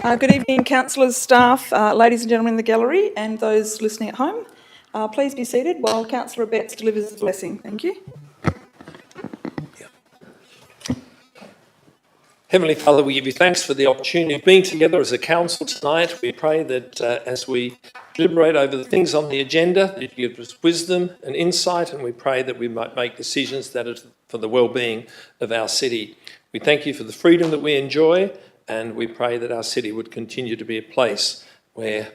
Good evening, councillors, staff, ladies and gentlemen in the gallery and those listening at home. Please be seated while Councillor Betts delivers the blessing. Thank you. Heavenly Father, we give you thanks for the opportunity of being together as a council tonight. We pray that as we deliberate over the things on the agenda, that you give us wisdom and insight, and we pray that we might make decisions that are for the well-being of our city. We thank you for the freedom that we enjoy, and we pray that our city would continue to be a place where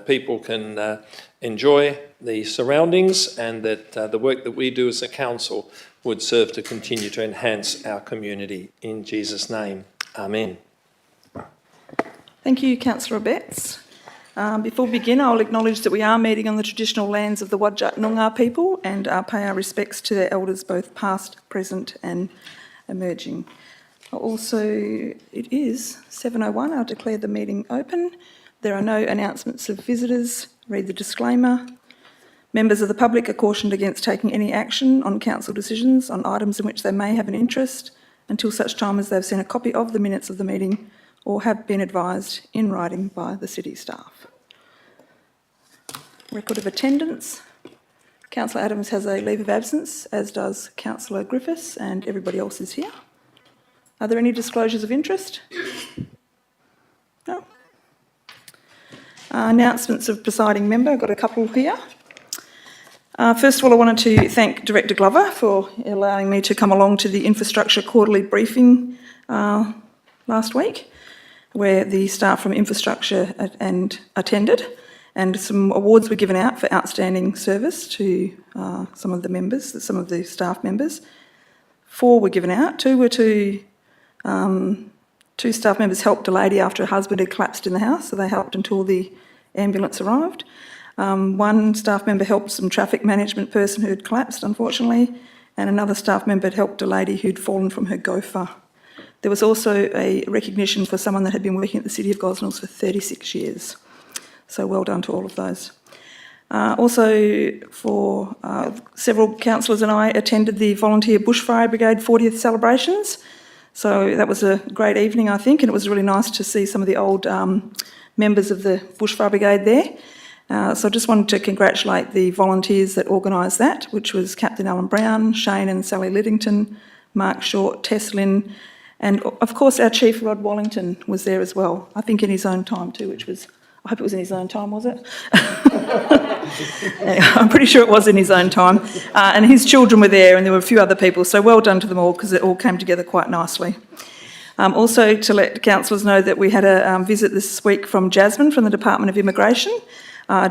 people can enjoy the surroundings, and that the work that we do as a council would serve to continue to enhance our community. In Jesus' name, amen. Thank you, Councillor Betts. Before we begin, I'll acknowledge that we are meeting on the traditional lands of the Whadjuk Noongar people and pay our respects to their elders, both past, present and emerging. Also, it is 7:01. I'll declare the meeting open. There are no announcements of visitors. Read the disclaimer. Members of the public are cautioned against taking any action on council decisions on items in which they may have an interest until such time as they've seen a copy of the minutes of the meeting or have been advised in writing by the city staff. Record of attendance. Councillor Adams has a leave of absence, as does Councillor Griffiths, and everybody else is here. Are there any disclosures of interest? No. Announcements of presiding member. I've got a couple here. First of all, I wanted to thank Director Glover for allowing me to come along to the infrastructure quarterly briefing last week, where the staff from infrastructure attended, and some awards were given out for outstanding service to some of the staff members. 4 were given out. 2 were to two staff members helped a lady after her husband had collapsed in the house, so they helped until the ambulance arrived. 1 staff member helped some traffic management person who had collapsed, unfortunately, and another staff member had helped a lady who'd fallen from her gopher. There was also a recognition for someone that had been working at the City of Gosnells for 36 years. So well done to all of those. Also, for several councillors and I attended the Volunteer Bushfire Brigade 40th celebrations. So that was a great evening, I think, and it was really nice to see some of the old members of the Bushfire Brigade there. So I just wanted to congratulate the volunteers that organised that, which was Captain Alan Brown, Shane and Sally Liddington, Mark Short, Tess Lynn, and of course our Chief Rod Wallington was there as well, I think in his own time too, which was, I hope it was in his own time, was it? I'm pretty sure it was in his own time. And his children were there, and there were a few other people, so well done to them all because it all came together quite nicely. Also to let councillors know that we had a visit this week from Jasmine from the Department of Immigration,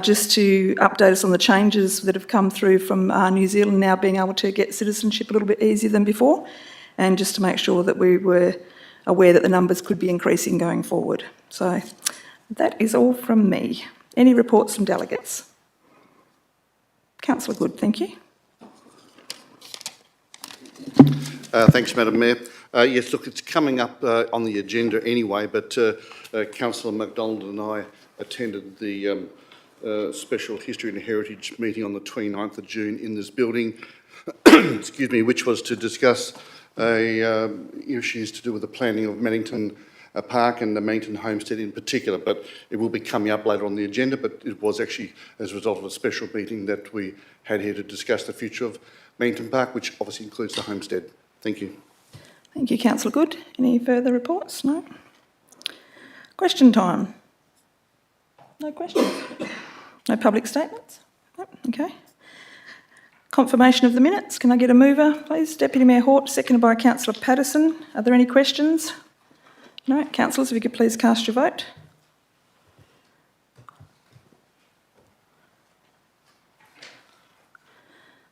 just to update us on the changes that have come through from New Zealand now being able to get citizenship a little bit easier than before, and just to make sure that we were aware that the numbers could be increasing going forward. So that is all from me. Any reports from delegates? Councillor Good, thank you. Thanks, Madam Mayor. Yes, look, it's coming up on the agenda anyway, but Councillor MacDonald and I attended the Special History and Heritage meeting on the 29th of June in this building, excuse me, which was to discuss issues to do with the planning of Mannington Park and the Mannington Homestead in particular, but it will be coming up later on the agenda, but it was actually as a result of a special meeting that we had here to discuss the future of Mannington Park, which obviously includes the homestead. Thank you. Thank you, Councillor Good. Any further reports? No? Question time? No questions? No public statements? No? Okay. Confirmation of the minutes. Can I get a mover, please? Deputy Mayor Hort, seconded by Councillor Patterson. Are there any questions? No? Councillors, if you could please cast your vote.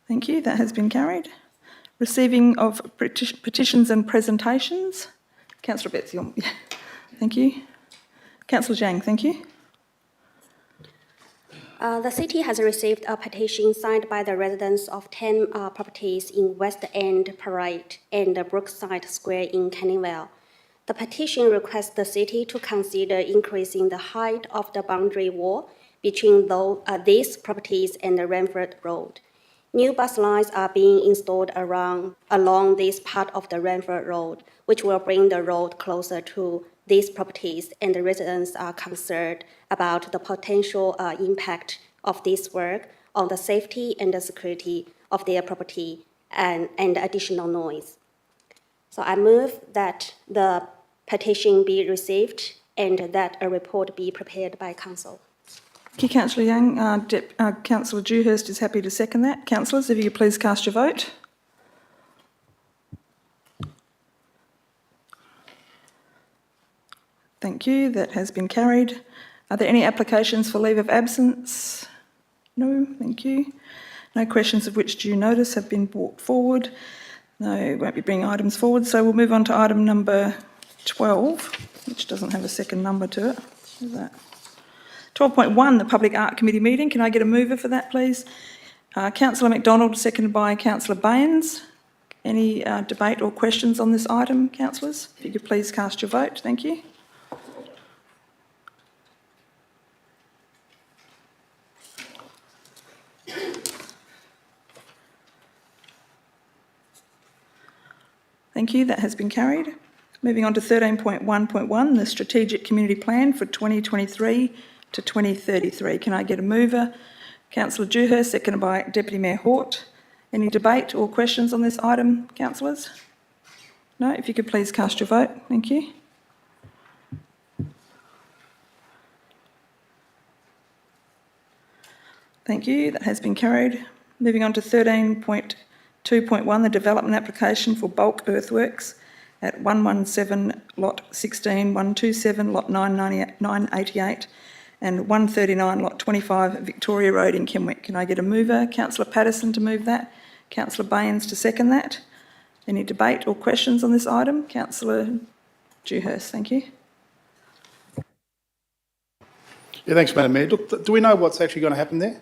Thank you. That has been carried. Receiving of petitions and presentations. Councillor Betts, thank you. Councillor Zhang, thank you. The city has received a petition signed by the residents of 10 properties in West End Parade and Brookside Square in Canningvale. The petition requests the city to consider increasing the height of the boundary wall between these properties and the Ranford Road. New bus lines are being installed along this part of the Ranford Road, which will bring the road closer to these properties, and the residents are concerned about the potential impact of this work on the safety and the security of their property and additional noise. So I move that the petition be received and that a report be prepared by council. Thank you, Councillor Young. Councillor Dewhurst is happy to second that. Councillors, if you could please cast your vote. Thank you. That has been carried. Are there any applications for leave of absence? No, thank you. No questions of which due notice have been brought forward. No, won't be bringing items forward. So we'll move on to item number 12, which doesn't have a second number to it. Is that 12.1, the Public Art Committee meeting. Can I get a mover for that, please? Councillor McDonald, seconded by Councillor Baines. Any debate or questions on this item, councillors? If you could please cast your vote. Thank you. Thank you, that has been carried. Moving on to 13.1.1, the Strategic Community Plan for 2023 to 2033. Can I get a mover? Councillor Dewhurst, seconded by Deputy Mayor Hort. Any debate or questions on this item, councillors? No, if you could please cast your vote. Thank you. Thank you, that has been carried. Moving on to 13.2.1, the development application for bulk earthworks at 117 lot 16, 127 lot 988 and 139 lot 25 Victoria Road in Kenwick. Can I get a mover? Councillor Patterson to move that. Councillor Baines to second that. Any debate or questions on this item? Councillor Dewhurst, thank you. Yeah, thanks, Madam Mayor. Look, do we know what's actually going to happen there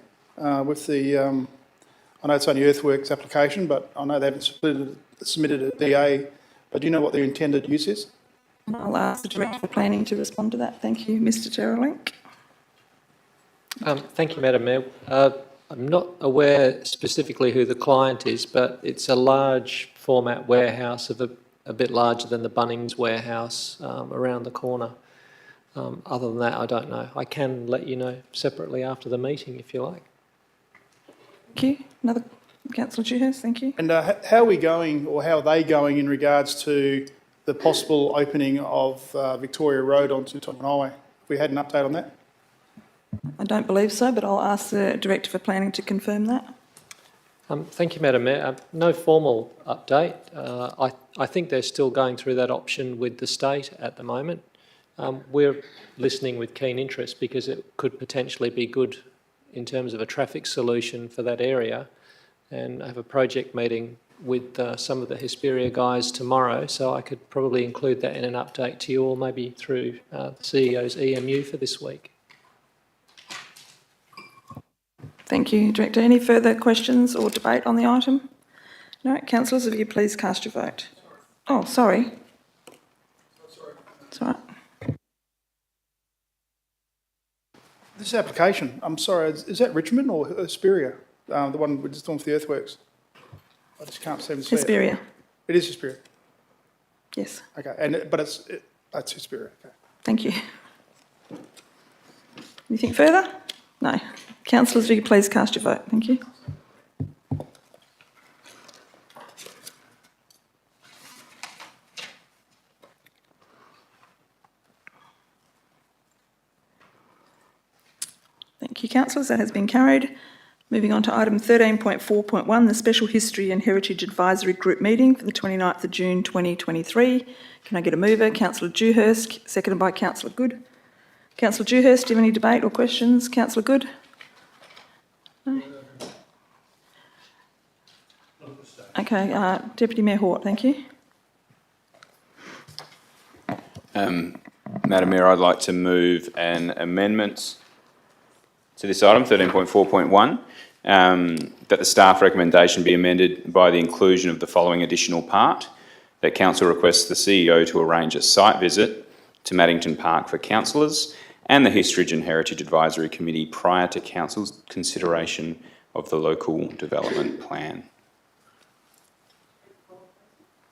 with the, I know it's only earthworks application, but I know they haven't submitted a DA, but do you know what their intended use is? I'll ask the Director for Planning to respond to that. Thank you, Mr Terrelink. Thank you, Madam Mayor. I'm not aware specifically who the client is, but it's a large format warehouse of a bit larger than the Bunnings warehouse around the corner. Other than that, I don't know. I can let you know separately after the meeting if you like. Thank you. Another Councillor Dewhurst, thank you. And how are we going, or how are they going in regards to the possible opening of Victoria Road onto Tottenham Highway? Have we had an update on that? I don't believe so, but I'll ask the Director for Planning to confirm that. Thank you, Madam Mayor. No formal update. I think they're still going through that option with the state at the moment. We're listening with keen interest because it could potentially be good in terms of a traffic solution for that area, and I have a project meeting with some of the Hesperia guys tomorrow, so I could probably include that in an update to you all, maybe through the CEO's EMU for this week. Thank you, Director. Any further questions or debate on the item? No. Councillors, if you please cast your vote. Oh, sorry. It's all right. This application, I'm sorry, is that Richmond or Hesperia? The one we're just doing for the earthworks? I just can't seem to see Hesperia. It is Hesperia? Yes. Okay, but it's Hesperia, okay. Thank you. Anything further? No. Councillors, will you please cast your vote? Thank you. Thank you, councillors. That has been carried. Moving on to item 13.4.1, the Special History and Heritage Advisory Group meeting for the 29th of June 2023. Can I get a mover? Councillor Dewhurst, seconded by Councillor Good. Councillor Dewhurst, do you have any debate or questions? Councillor Good? No? Okay, Deputy Mayor Hort, thank you. Madam Mayor, I'd like to move an amendment to this item, 13.4.1, that the staff recommendation be amended by the inclusion of the following additional part, that Council requests the CEO to arrange a site visit to Maddington Park for councillors and the History and Heritage Advisory Committee prior to Council's consideration of the local development plan.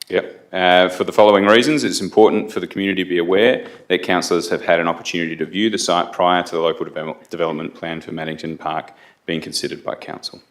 Yep. For the following reasons, it's important for the community to be aware that councillors have had an opportunity to view the site prior to the local development plan for Maddington Park being considered by council.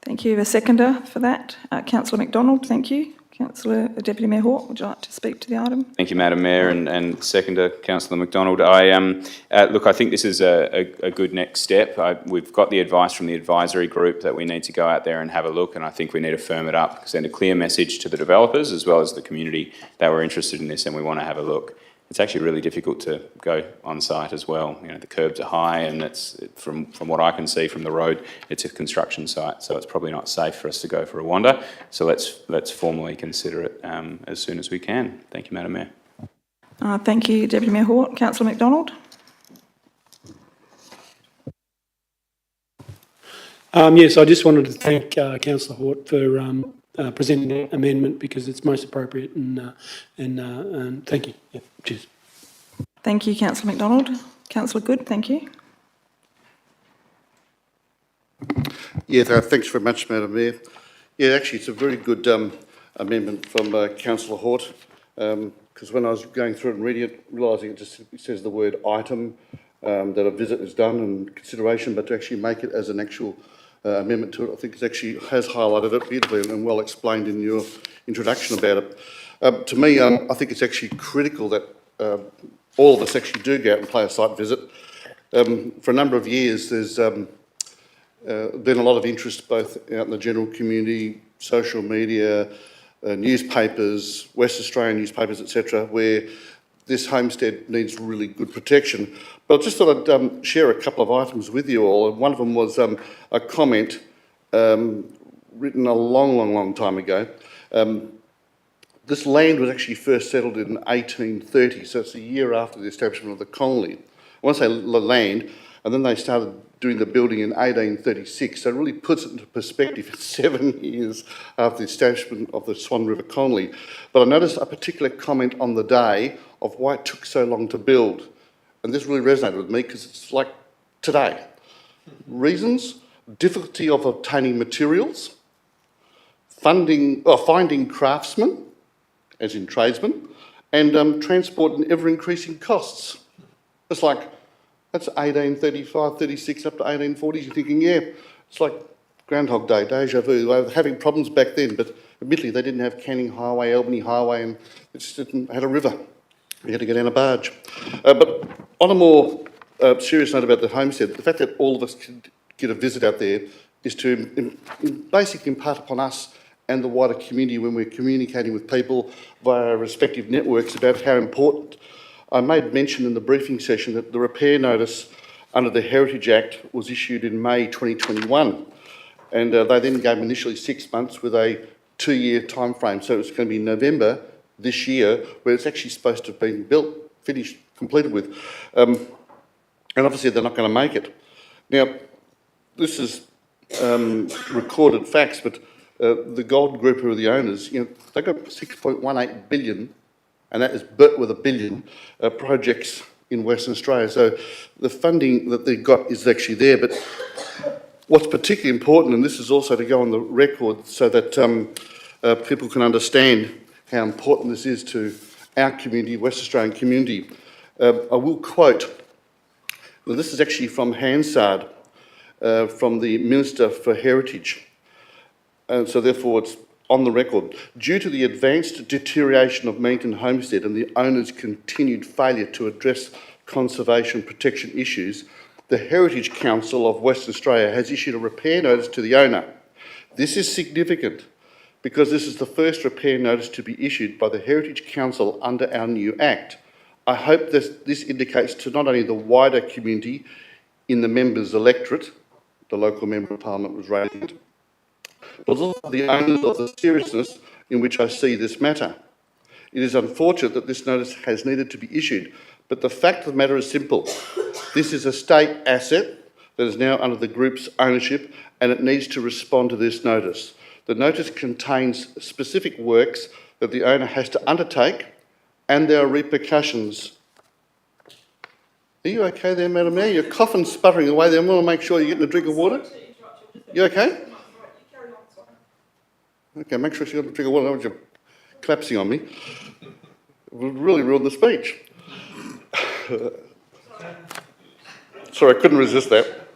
Thank you. A seconder for that, Councillor MacDonald, thank you. Councillor Deputy Mayor Hawke, would you like to speak to the item? Thank you, Madam Mayor, and seconder, Councillor MacDonald. Look, I think this is a good next step. We've got the advice from the advisory group that we need to go out there and have a look, and I think we need to firm it up, send a clear message to the developers as well as the community that we're interested in this and we want to have a look. It's actually really difficult to go on site as well. You know, the curbs are high, and it's from what I can see from the road, it's a construction site, so it's probably not safe for us to go for a wander. So let's formally consider it as soon as we can. Thank you, Madam Mayor. Thank you, Deputy Mayor Hawke. Councillor MacDonald. Yes, I just wanted to thank Councillor Hort for presenting the amendment because it's most appropriate, and thank you. Yeah, cheers. Thank you, Councillor MacDonald. Councillor Good, thank you. Yeah, thanks very much, Madam Mayor. Yeah, actually, it's a very good amendment from Councillor Hort, because when I was going through it and reading it, realising it says the word item, that a visit is done and consideration, but to actually make it as an actual amendment to it, I think it actually has highlighted it beautifully and well explained in your introduction about it. To me, I think it's actually critical that all of us actually do go out and pay a site visit. For a number of years, there's been a lot of interest both out in the general community, social media, newspapers, West Australian newspapers, etc., where this homestead needs really good protection. But I just thought I'd share a couple of items with you all. One of them was a comment written a long time ago. This land was actually first settled in 1830, so it's a year after the establishment of the colony. I want to say the land, and then they started doing the building in 1836, so it really puts it into perspective. It's 7 years after the establishment of the Swan River Colony. But I noticed a particular comment on the day of why it took so long to build, and this really resonated with me because it's like today. Reasons: difficulty of obtaining materials, finding craftsmen, as in tradesmen, and transport and ever-increasing costs. It's like, that's 1835, 36, up to 1840s. You're thinking, yeah, it's like Groundhog Day, deja vu. They were having problems back then, but admittedly they didn't have Canning Highway, Albany Highway, and it just had a river. You had to get in a barge. But on a more serious note about the homestead, the fact that all of us can get a visit out there is to basically impart upon us and the wider community when we're communicating with people via our respective networks about how important. I made mention in the briefing session that the repair notice under the Heritage Act was issued in May 2021, and they then gave initially 6 months with a 2-year time frame, so it's going to be November this year where it's actually supposed to have been built, finished, completed with, and obviously they're not going to make it. Now, this is recorded facts, but the Gold Group, who are the owners, they've got 6.18 billion, and that is with a billion, projects in Western Australia. So the funding that they've got is actually there. But what's particularly important, and this is also to go on the record so that people can understand how important this is to our community, West Australian community. I will quote, well, this is actually from Hansard, from the Minister for Heritage. And so therefore it's on the record. Due to the advanced deterioration of Maddington Homestead and the owner's continued failure to address conservation protection issues, the Heritage Council of Western Australia has issued a repair notice to the owner. This is significant because this is the first repair notice to be issued by the Heritage Council under our new Act. I hope this indicates to not only the wider community in the members' electorate, the local Member of Parliament was raising it, but also the owners of the seriousness in which I see this matter. It is unfortunate that this notice has needed to be issued, but the fact of the matter is simple. This is a state asset that is now under the group's ownership, and it needs to respond to this notice. The notice contains specific works that the owner has to undertake, and there are repercussions. Are you okay there, Madam Mayor? You're coughing, sputtering away there. I want to make sure you're getting a drink of water. You okay? Okay, make sure she got a drink of water. collapsing on me. It would really ruin the speech. Sorry, I couldn't resist that.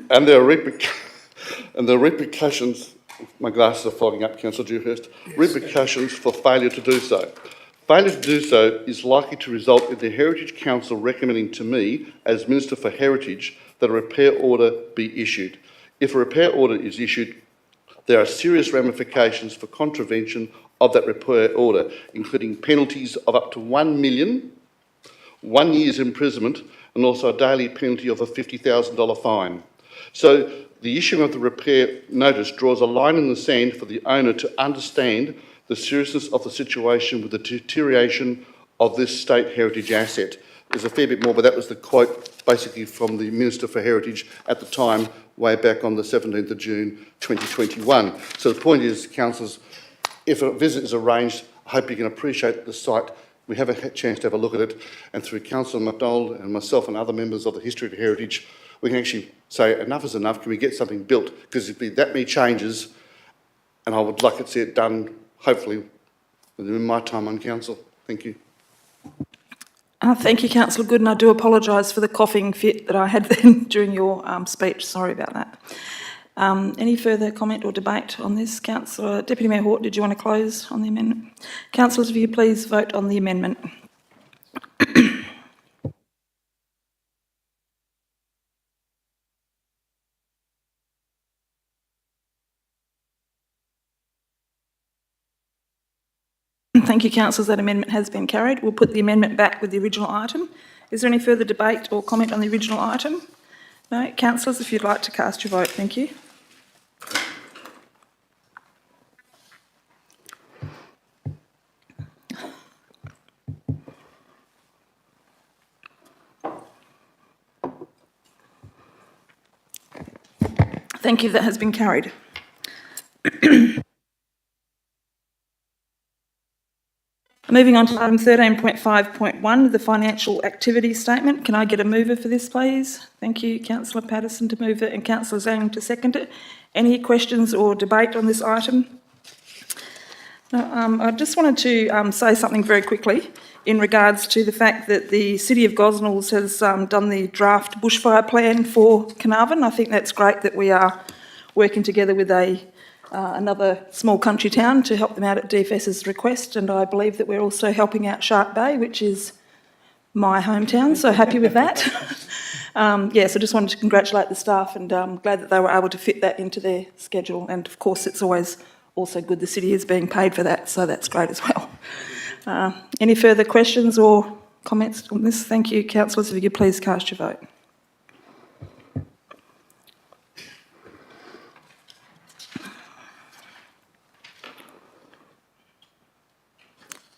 And there are repercussions. My glasses are fogging up, Councillor Dewhurst. Repercussions for failure to do so. Failure to do so is likely to result in the Heritage Council recommending to me, as Minister for Heritage, that a repair order be issued. If a repair order is issued, there are serious ramifications for contravention of that repair order, including penalties of up to $1 million, 1 year's imprisonment, and also a daily penalty of a $50,000 fine. So the issuing of the repair notice draws a line in the sand for the owner to understand the seriousness of the situation with the deterioration of this state heritage asset. There's a fair bit more, but that was the quote basically from the Minister for Heritage at the time, way back on the 17th of June 2021. So the point is, councillors, if a visit is arranged, I hope you can appreciate the site. We have a chance to have a look at it, and through Councillor MacDonald and myself and other members of the History and Heritage, we can actually say enough is enough. Can we get something built? Because there'd be that many changes, and I would like to see it done, hopefully, within my time on council. Thank you. Thank you, Councillor Good, and I do apologise for the coughing fit that I had then during your speech. Sorry about that. Any further comment or debate on this? Councillor Deputy Mayor Hort, did you want to close on the amendment? Councillors, will you please vote on the amendment? Thank you, councillors. That amendment has been carried. We'll put the amendment back with the original item. Is there any further debate or comment on the original item? No? Councillors, if you'd like to cast your vote, thank you. Thank you, that has been carried. Moving on to item 13.5.1, the financial activity statement. Can I get a mover for this, please? Thank you, Councillor Patterson to move it and Councillor Zhang to second it. Any questions or debate on this item? No, I just wanted to say something very quickly in regards to the fact that the City of Gosnells has done the draft bushfire plan for Carnarvon. I think that's great that we are working together with another small country town to help them out at DFS's request, and I believe that we're also helping out Shark Bay, which is my hometown, so happy with that. Yes, I just wanted to congratulate the staff, and I'm glad that they were able to fit that into their schedule, and of course it's always also good the city is being paid for that, so that's great as well. Any further questions or comments on this? Thank you, councillors, if you could please cast your vote.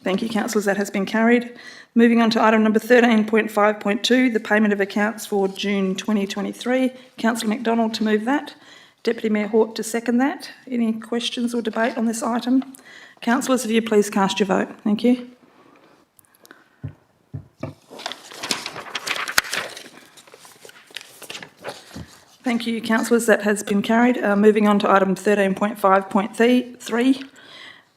Thank you, councillors. That has been carried. Moving on to item number 13.5.2, the payment of accounts for June 2023. Councillor MacDonald to move that. Deputy Mayor Hort to second that. Any questions or debate on this item? Councillors, if you please cast your vote. Thank you. Thank you, councillors. That has been carried. Moving on to item 13.5.3.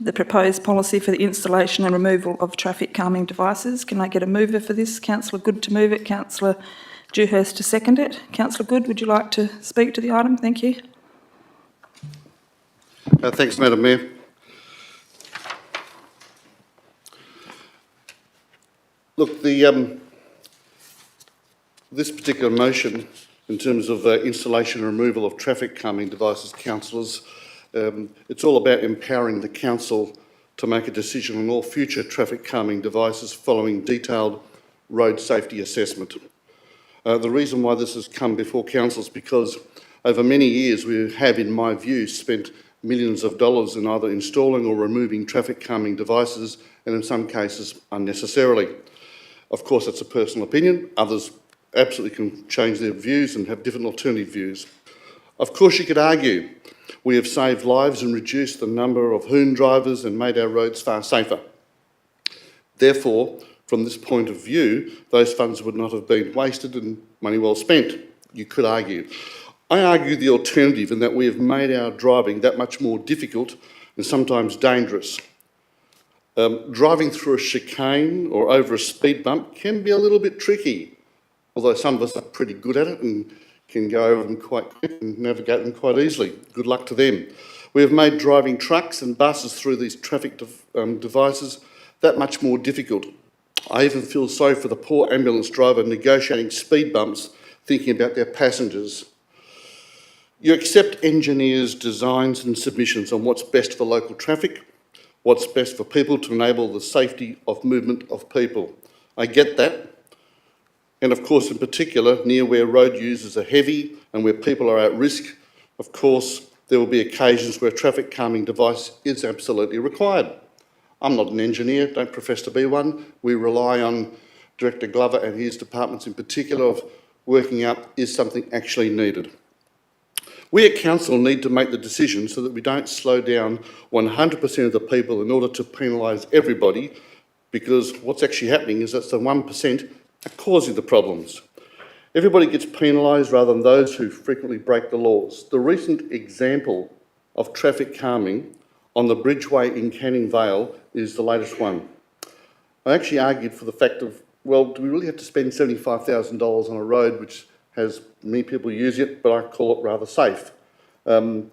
The proposed policy for the installation and removal of traffic calming devices. Can I get a mover for this? Councillor Good to move it, Councillor Dewhurst to second it. Councillor Good, would you like to speak to the item? Thank you. Thanks, Madam Mayor. Look, this particular motion, in terms of installation and removal of traffic calming devices, councillors, it's all about empowering the council to make a decision on all future traffic calming devices following detailed road safety assessment. The reason why this has come before council is because over many years we have, in my view, spent millions of dollars in either installing or removing traffic calming devices, and in some cases unnecessarily. Of course, that's a personal opinion. Others absolutely can change their views and have different alternative views. Of course, you could argue we have saved lives and reduced the number of hoon drivers and made our roads far safer. Therefore, from this point of view, those funds would not have been wasted and money well spent, you could argue. I argue the alternative, in that we have made our driving that much more difficult and sometimes dangerous. Driving through a chicane or over a speed bump can be a little bit tricky, although some of us are pretty good at it and can go over them quite quick and navigate them quite easily. Good luck to them. We have made driving trucks and buses through these traffic devices that much more difficult. I even feel sorry for the poor ambulance driver negotiating speed bumps, thinking about their passengers. You accept engineers' designs and submissions on what's best for local traffic, what's best for people to enable the safety of movement of people. I get that. And of course, in particular, near where road users are heavy and where people are at risk, of course, there will be occasions where a traffic calming device is absolutely required. I'm not an engineer, don't profess to be one. We rely on Director Glover and his departments in particular of working out, is something actually needed? We at Council need to make the decision so that we don't slow down 100% of the people in order to penalise everybody, because what's actually happening is that's the 1% are causing the problems. Everybody gets penalised rather than those who frequently break the laws. The recent example of traffic calming on the Bridgeway in Canning Vale is the latest one. I actually argued for the fact of, well, do we really have to spend $75,000 on a road which has many people use it, but I call it rather safe? And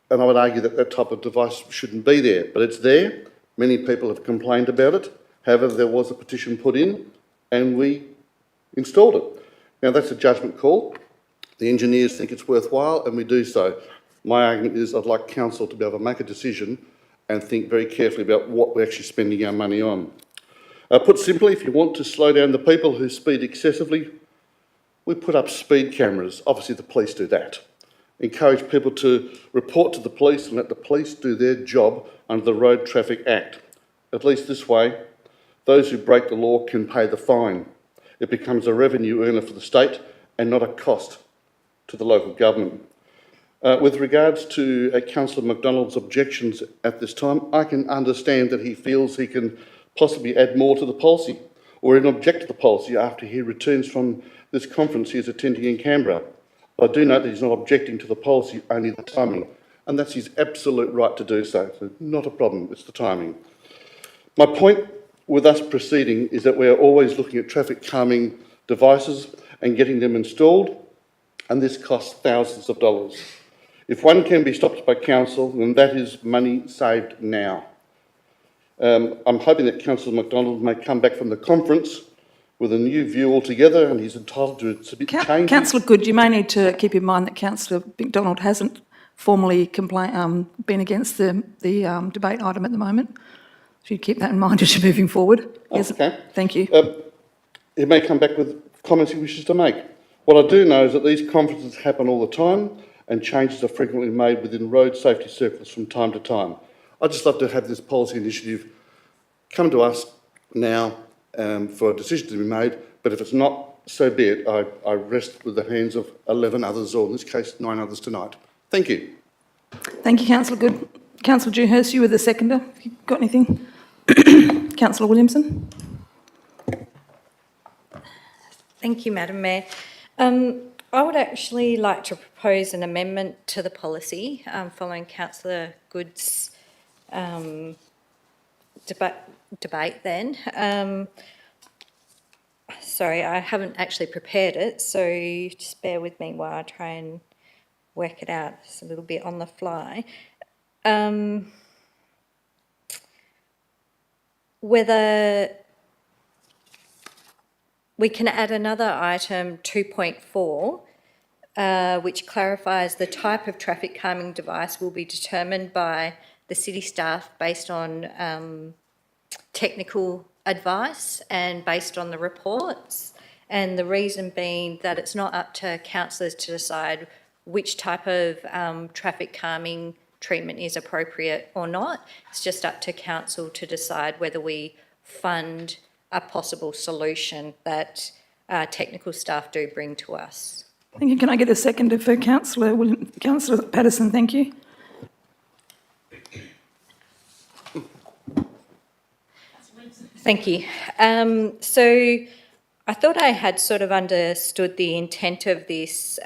I would argue that that type of device shouldn't be there, but it's there. Many people have complained about it. However, there was a petition put in and we installed it. Now, that's a judgment call. The engineers think it's worthwhile and we do so. My argument is I'd like Council to be able to make a decision and think very carefully about what we're actually spending our money on. Put simply, if you want to slow down the people who speed excessively, we put up speed cameras. Obviously, the police do that. Encourage people to report to the police and let the police do their job under the Road Traffic Act. At least this way, those who break the law can pay the fine. It becomes a revenue earner for the state and not a cost to the local government. With regards to Councillor McDonald's objections at this time, I can understand that he feels he can possibly add more to the policy or even object to the policy after he returns from this conference he is attending in Canberra. I do note that he's not objecting to the policy, only the timing, and that's his absolute right to do so. So not a problem, it's the timing. My point with us proceeding is that we're always looking at traffic calming devices and getting them installed, and this costs thousands of dollars. If one can be stopped by Council, then that is money saved now. I'm hoping that Councillor McDonald may come back from the conference with a new view altogether, and he's entitled to submit changes. Councillor Good, you may need to keep in mind that Councillor McDonald hasn't formally been against the debate item at the moment. So you keep that in mind as you're moving forward. Yes. Okay. Thank you. He may come back with comments he wishes to make. What I do know is that these conferences happen all the time and changes are frequently made within road safety circles from time to time. I'd just love to have this policy initiative come to us now for a decision to be made, but if it's not, so be it. I rest with the hands of 11 others, or in this case, 9 others tonight. Thank you. Thank you, Councillor Good. Councillor Dewhurst, you were the seconder. Have you got anything? Councillor Williamson. Thank you, Madam Mayor. I would actually like to propose an amendment to the policy following Councillor Good's debate then. Sorry, I haven't actually prepared it, so just bear with me while I try and work it out. It's a little bit on the fly. Whether we can add another item, 2.4, which clarifies the type of traffic calming device will be determined by the city staff based on technical advice and based on the reports. And the reason being that it's not up to councillors to decide which type of traffic calming treatment is appropriate or not. It's just up to council to decide whether we fund a possible solution that technical staff do bring to us. Thank you. Can I get a seconder for Councillor Patterson? Thank you. Thank you. So I thought I had sort of understood the intent of this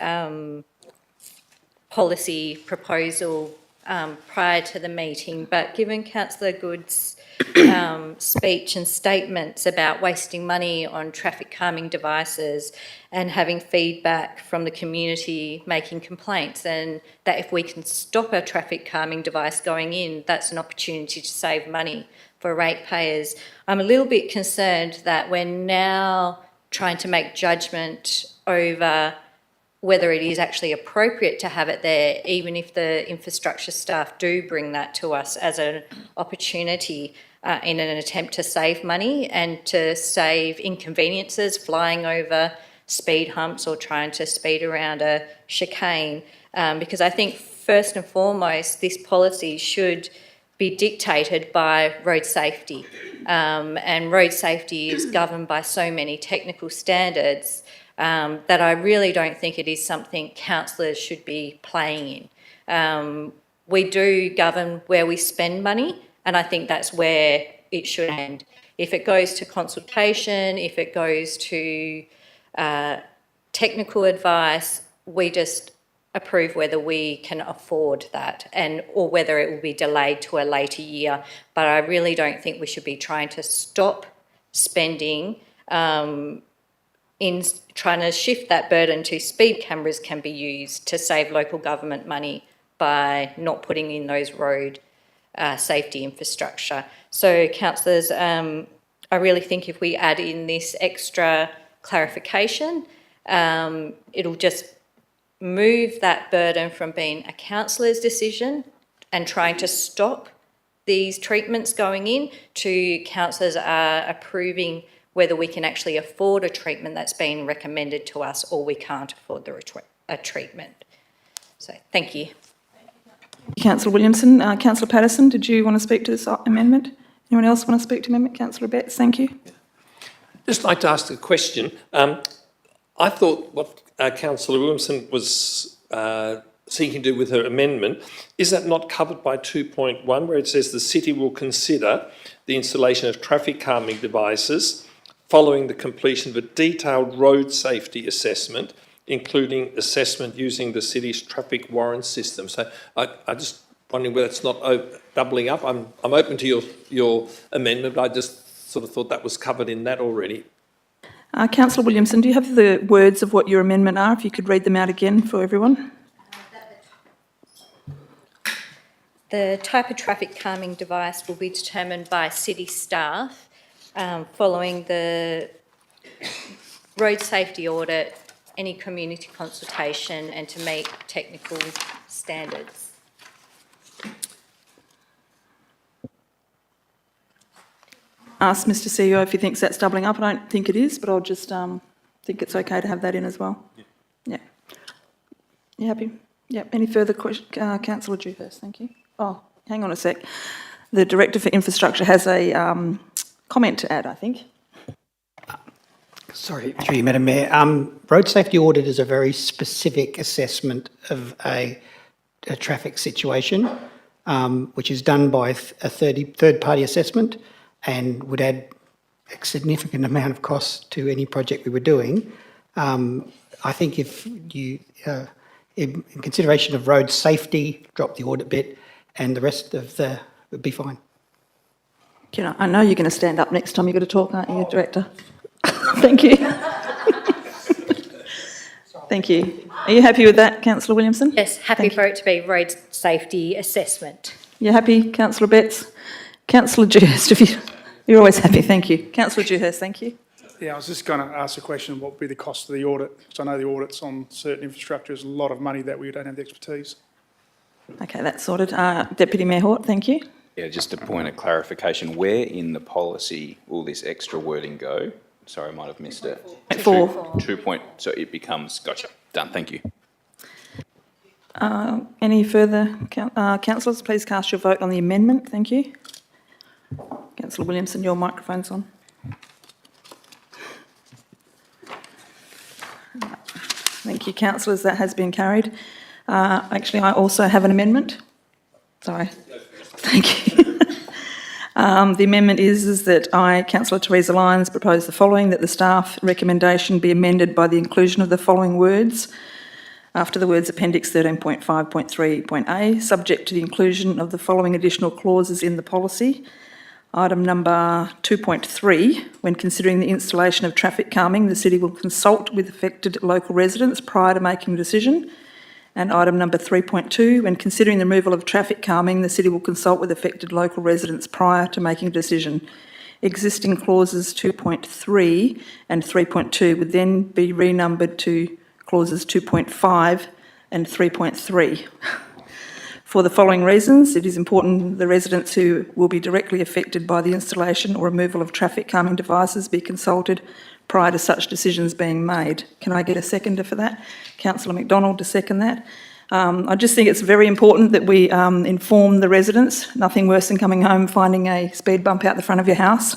policy proposal prior to the meeting, but given Councillor Good's speech and statements about wasting money on traffic calming devices and having feedback from the community making complaints, and that if we can stop a traffic calming device going in, that's an opportunity to save money for ratepayers. I'm a little bit concerned that we're now trying to make judgment over whether it is actually appropriate to have it there, even if the infrastructure staff do bring that to us as an opportunity in an attempt to save money and to save inconveniences, flying over speed humps or trying to speed around a chicane. Because I think first and foremost, this policy should be dictated by road safety. And road safety is governed by so many technical standards that I really don't think it is something councillors should be playing in. We do govern where we spend money, and I think that's where it should end. If it goes to consultation, if it goes to technical advice, we just approve whether we can afford that or whether it will be delayed to a later year. But I really don't think we should be trying to stop spending in trying to shift that burden to speed cameras can be used to save local government money by not putting in those road safety infrastructure. So councillors, I really think if we add in this extra clarification, it'll just move that burden from being a councillor's decision and trying to stop these treatments going in to councillors approving whether we can actually afford a treatment that's been recommended to us or we can't afford a treatment. So thank you. Councillor Williamson. Councillor Patterson, did you want to speak to this amendment? Anyone else want to speak to amendment? Councillor Betts, thank you. Just like to ask a question. I thought what Councillor Williamson was seeking to do with her amendment, is that not covered by 2.1 where it says the city will consider the installation of traffic calming devices following the completion of a detailed road safety assessment, including assessment using the city's traffic warrant system? So I just wondering whether it's not doubling up. I'm open to your amendment, but I just sort of thought that was covered in that already. Councillor Williamson, do you have the words of what your amendment are? If you could read them out again for everyone. The type of traffic calming device will be determined by city staff following the road safety audit, any community consultation, and to meet technical standards. Ask Mr CEO if he thinks that's doubling up. I don't think it is, but I'll just think it's okay to have that in as well. Yeah. You happy? Yeah. Any further questions? Councillor Dewhurst, thank you. Oh, hang on a sec. The Director for Infrastructure has a comment to add, I think. Sorry, through you, Madam Mayor. Road safety audit is a very specific assessment of a traffic situation, which is done by a third-party assessment and would add a significant amount of cost to any project we were doing. I think if you, in consideration of road safety, drop the audit bit and the rest of would be fine. I know you're going to stand up next time you've got to talk, aren't you, Director? Thank you. Thank you. Are you happy with that, Councillor Williamson? Yes, happy for it to be road safety assessment. You're happy, Councillor Betts? Councillor Dewhurst, you're always happy, thank you. Councillor Dewhurst, thank you. Yeah, I was just going to ask the question, what would be the cost of the audit? Because I know the audits on certain infrastructure is a lot of money that we don't have the expertise. Okay, that's sorted. Deputy Mayor Hort, thank you. Yeah, just a point of clarification. Where in the policy will this extra wording go? Sorry, I might have missed it. 4. 2 point, so it becomes, gotcha, done, thank you. Any further councillors, please cast your vote on the amendment. Thank you. Councillor Williamson, your microphone's on. Thank you, councillors. That has been carried. Actually, I also have an amendment. Sorry. Thank you. The amendment is that I, Councillor Teresa Lyons, propose the following: that the staff recommendation be amended by the inclusion of the following words: after the words Appendix 13.5.3.a, subject to the inclusion of the following additional clauses in the policy. Item number 2.3, when considering the installation of traffic calming, the City will consult with affected local residents prior to making a decision. And item number 3.2, when considering the removal of traffic calming, the City will consult with affected local residents prior to making a decision. Existing clauses 2.3 and 3.2 would then be renumbered to clauses 2.5 and 3.3. For the following reasons, it is important the residents who will be directly affected by the installation or removal of traffic calming devices be consulted prior to such decisions being made. Can I get a seconder for that? Councillor McDonald to second that. I just think it's very important that we inform the residents. Nothing worse than coming home finding a speed bump out the front of your house.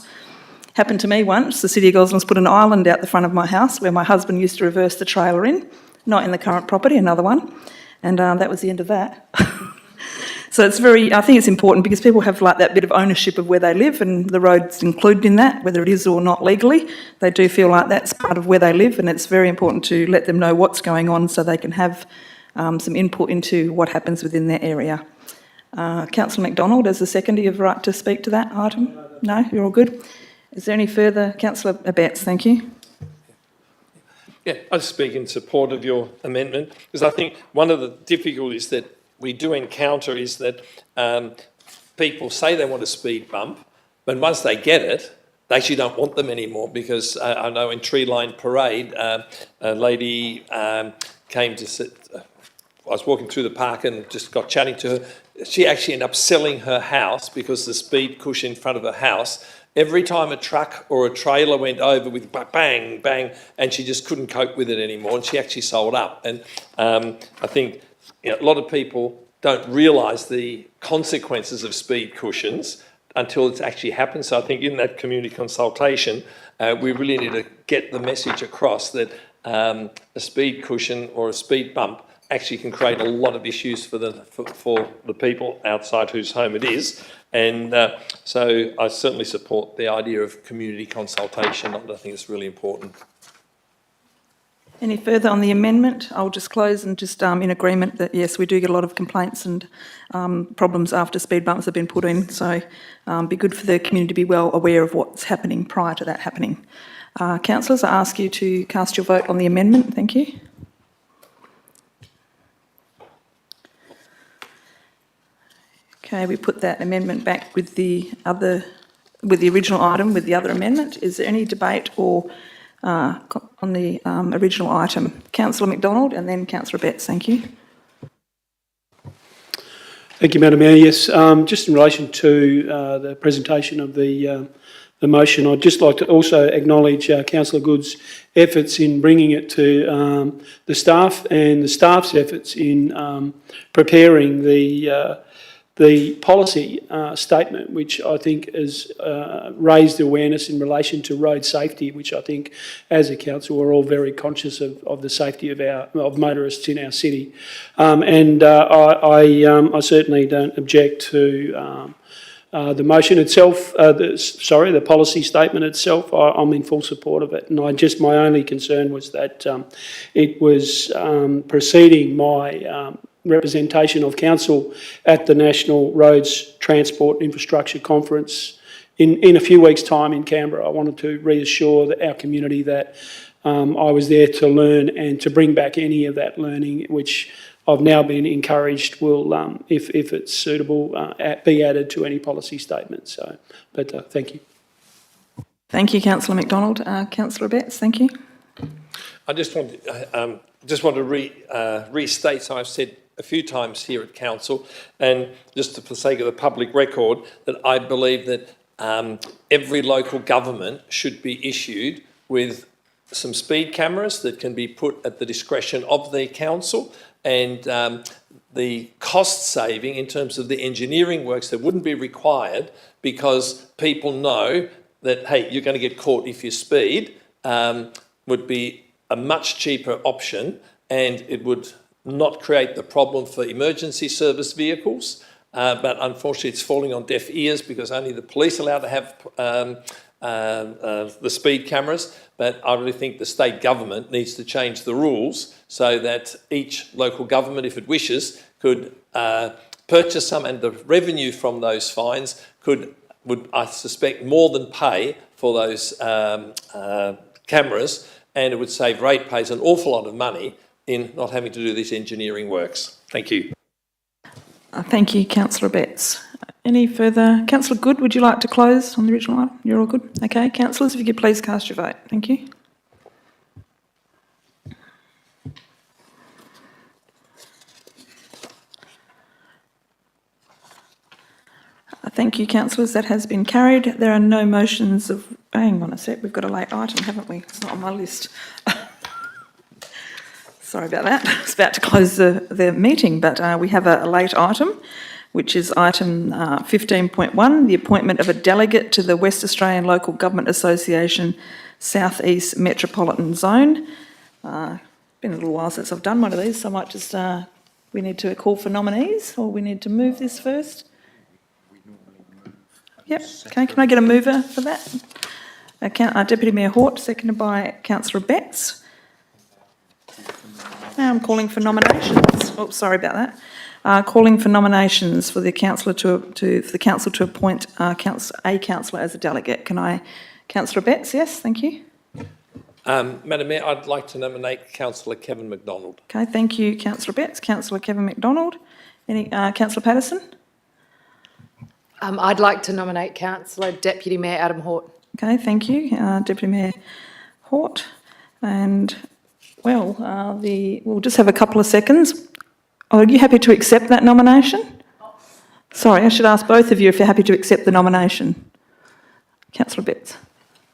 Happened to me once. The City of Gosnells put an island out the front of my house where my husband used to reverse the trailer in, not in the current property, another one. And that was the end of that. So I think it's important because people have like that bit of ownership of where they live, and the road's included in that, whether it is or not legally. They do feel like that's part of where they live, and it's very important to let them know what's going on so they can have some input into what happens within their area. Councillor McDonald, as the seconder, you have the right to speak to that item? No, you're all good. Is there any further? Councillor Abetz, thank you. Yeah, I speak in support of your amendment because I think one of the difficulties that we do encounter is that people say they want a speed bump, but once they get it, they actually don't want them anymore because I know in Tree Line Parade, a lady came to sit. I was walking through the park and just got chatting to her. She actually ended up selling her house because the speed cushion in front of her house, every time a truck or a trailer went over with bang, bang, and she just couldn't cope with it anymore, and she actually sold up. And I think a lot of people don't realise the consequences of speed cushions until it's actually happened. So I think in that community consultation, we really need to get the message across that a speed cushion or a speed bump actually can create a lot of issues for the people outside whose home it is. And so I certainly support the idea of community consultation. I think it's really important. Any further on the amendment? I'll just close and just in agreement that yes, we do get a lot of complaints and problems after speed bumps have been put in. So be good for the community to be well aware of what's happening prior to that happening. Councillors, I ask you to cast your vote on the amendment. Thank you. Okay, we put that amendment back with the original item, with the other amendment. Is there any debate or on the original item? Councillor McDonald and then Councillor Betts, thank you. Thank you, Madam Mayor. Yes, just in relation to the presentation of the motion, I'd just like to also acknowledge Councillor Good's efforts in bringing it to the staff and the staff's efforts in preparing the policy statement, which I think has raised awareness in relation to road safety, which I think as a council we're all very conscious of the safety of motorists in our city. I certainly don't object to the motion itself, the policy statement itself. I'm in full support of it, and my only concern was that it was preceding my representation of council at the National Roads Transport Infrastructure Conference in a few weeks' time in Canberra. I wanted to reassure our community that I was there to learn and to bring back any of that learning, which I've now been encouraged will, if it's suitable, be added to any policy statement. So, but thank you. Thank you, Councillor McDonald. Councillor Betts, thank you. I just want to restate, so I've said a few times here at council, and just for the sake of the public record, that I believe that every local government should be issued with some speed cameras that can be put at the discretion of the council, and the cost saving in terms of the engineering works that wouldn't be required because people know that, hey, you're going to get caught if you speed, would be a much cheaper option, and it would not create the problem for emergency service vehicles, but unfortunately it's falling on deaf ears because only the police are allowed to have the speed cameras, but I really think the state government needs to change the rules so that each local government, if it wishes, could purchase some, and the revenue from those fines would I suspect more than pay for those cameras, and it would save ratepayers an awful lot of money in not having to do these engineering works. Thank you. Thank you, Councillor Betts. Any further? Councillor Good, would you like to close on the original item? You're all good? Okay, councillors, if you could please cast your vote. Thank you. Thank you, councillors. That has been carried. There are no motions of... Hang on a sec. We've got a late item, haven't we? It's not on my list. Sorry about that. I was about to close the meeting, but we have a late item, which is item 15.1, the appointment of a delegate to the West Australian Local Government Association South East Metropolitan Zone. Been a little while since I've done one of these, so I might just... we need to call for nominees, or we need to move this first? Yep, okay, can I get a mover for that? Deputy Mayor Hort, seconded by Councillor Betts. Now I'm calling for nominations. Oh, sorry about that. Calling for nominations for the councillor for the council to appoint a councillor as a delegate. Can I, Councillor Betts? Yes, thank you. Madam Mayor, I'd like to nominate Councillor Kevin McDonald. Okay, thank you, Councillor Betts. Councillor Kevin McDonald. Any Councillor Patterson? I'd like to nominate Councillor Deputy Mayor Adam Hort. Okay, thank you, Deputy Mayor Hort. And, well, we'll just have a couple of seconds. Are you happy to accept that nomination? Sorry, I should ask both of you if you're happy to accept the nomination. Councillor Betts.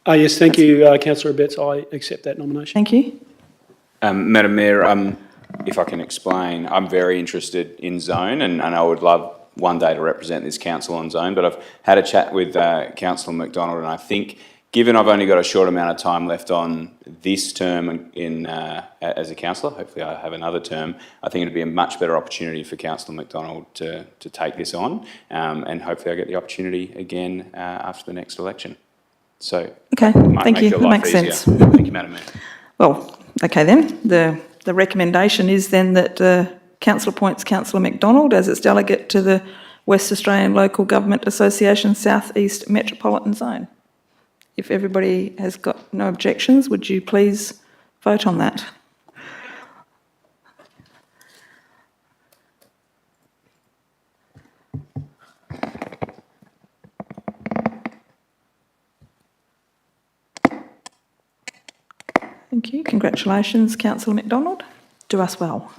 Yes, thank you, Councillor Betts. I accept that nomination. Thank you. Madam Mayor, if I can explain, I'm very interested in zone, and I would love one day to represent this council on zone, but I've had a chat with Councillor McDonald, and I think, given I've only got a short amount of time left on this term as a councillor, hopefully I have another term, I think it'd be a much better opportunity for Councillor McDonald to take this on, and hopefully I get the opportunity again after the next election. So, okay, thank you. That makes sense. Thank you, Madam Mayor. Well, okay then. The recommendation is then that Council appoints Councillor McDonald as its delegate to the West Australian Local Government Association South East Metropolitan Zone. If everybody has got no objections, would you please vote on that? Thank you. Congratulations, Councillor McDonald. Do us well.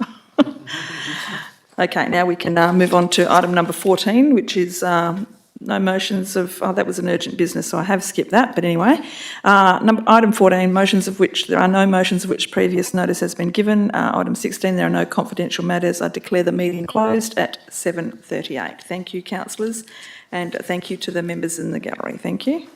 Okay, now we can move on to item number 14, which is no motions of... Oh, that was an urgent business, so I have skipped that. But anyway, item 14, motions of which... There are no motions of which previous notice has been given. Item 16, there are no confidential matters. I declare the meeting closed at 7:38. Thank you, councillors, and thank you to the members in the gallery. Thank you.